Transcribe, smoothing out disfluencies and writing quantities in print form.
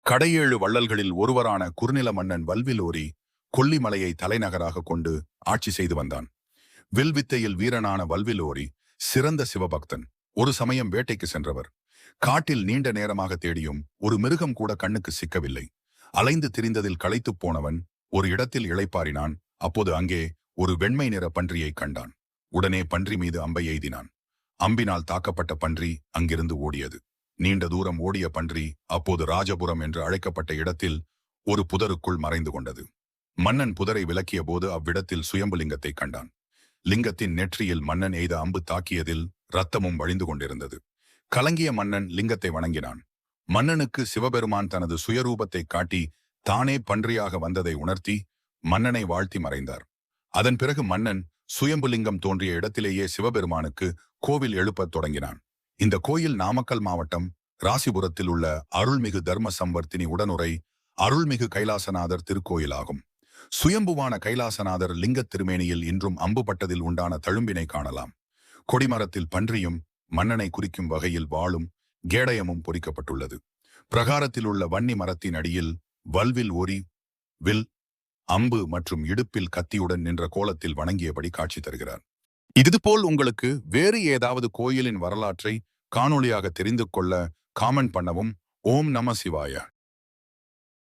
கடையேழு வள்ளல்களில் ஒருவரான குறுநில மன்னன் வல்விலோரி கொல்லிமலையை தலைநகராக கொண்டு ஆட்சி செய்து வந்தான். வில்வித்தையில் வீரனான வல்விலோரி சிறந்த சிவபக்தன். ஒரு சமயம் வேட்டைக்கு சென்றவர். காட்டில் நீண்ட நேரமாக தேடியும் ஒரு மிருகம் கூட கண்ணுக்கு சிக்கவில்லை. அலைந்து திரிந்ததில் களைத்துப் போனவன் ஒரு இடத்தில் இளைப்பாறினான். அப்போது அங்கே ஒரு வெண்மை நிற பன்றியை கண்டான். உடனே பன்றி மீது அம்பை எய்தினான். அம்பினால் தாக்கப்பட்ட பன்றி அங்கிருந்து ஓடியது. நீண்ட தூரம் ஓடிய பன்றி அப்போது ராஜபுரம் என்று அழைக்கப்பட்ட இடத்தில் ஒரு புதருக்குள் மறைந்து கொண்டது. மன்னன் புதரை விலக்கிய போது அவ்விடத்தில் சுயம்புலிங்கத்தை கண்டான். லிங்கத்தின் நெற்றியில் மன்னன் எய்த அம்பு தாக்கியதில் இரத்தமும் வழிந்து கொண்டிருந்தது. கலங்கிய மன்னன் லிங்கத்தை வணங்கினான். மன்னனுக்கு சிவபெருமான் தனது சுயரூபத்தை காட்டி தானே பன்றியாக வந்ததை உணர்த்தி மன்னனை வாழ்த்தி மறைந்தார். அதன் பிறகு மன்னன் சுயம்புலிங்கம் தோன்றிய இடத்திலேயே சிவபெருமானுக்கு கோவில் எழுப்பத் தொடங்கினான். இந்த கோயில் நாமக்கல் மாவட்டம் ராசிபுரத்தில் உள்ள அருள்மிகு தர்ம சம்வர்த்தினி உடனுரை அருள்மிகு கைலாசநாதர் திருக்கோயிலாகும். சுயம்புவான கைலாசநாதர் லிங்கத் திருமேனியில் இன்றும் அம்புபட்டதில் உண்டான தழும்பினை காணலாம். கொடிமரத்தில் பன்றியும் மன்னனை குறிக்கும் வகையில் வாளும் கேடயமும் பொறிக்கப்பட்டுள்ளது. பிரகாரத்தில் உள்ள வன்னி மரத்தின் அடியில் வல்வில் ஒரி வில் அம்பு மற்றும் இடுப்பில் கத்தியுடன் நின்ற கோலத்தில் வணங்கியபடி காட்சி தருகிறார். இதுபோல் உங்களுக்கு வேறு ஏதாவது கோயிலின் வரலாற்றை காணொளியாக தெரிந்து கொள்ள காமெண்ட் பண்ணவும். ஓம் நம சிவாய.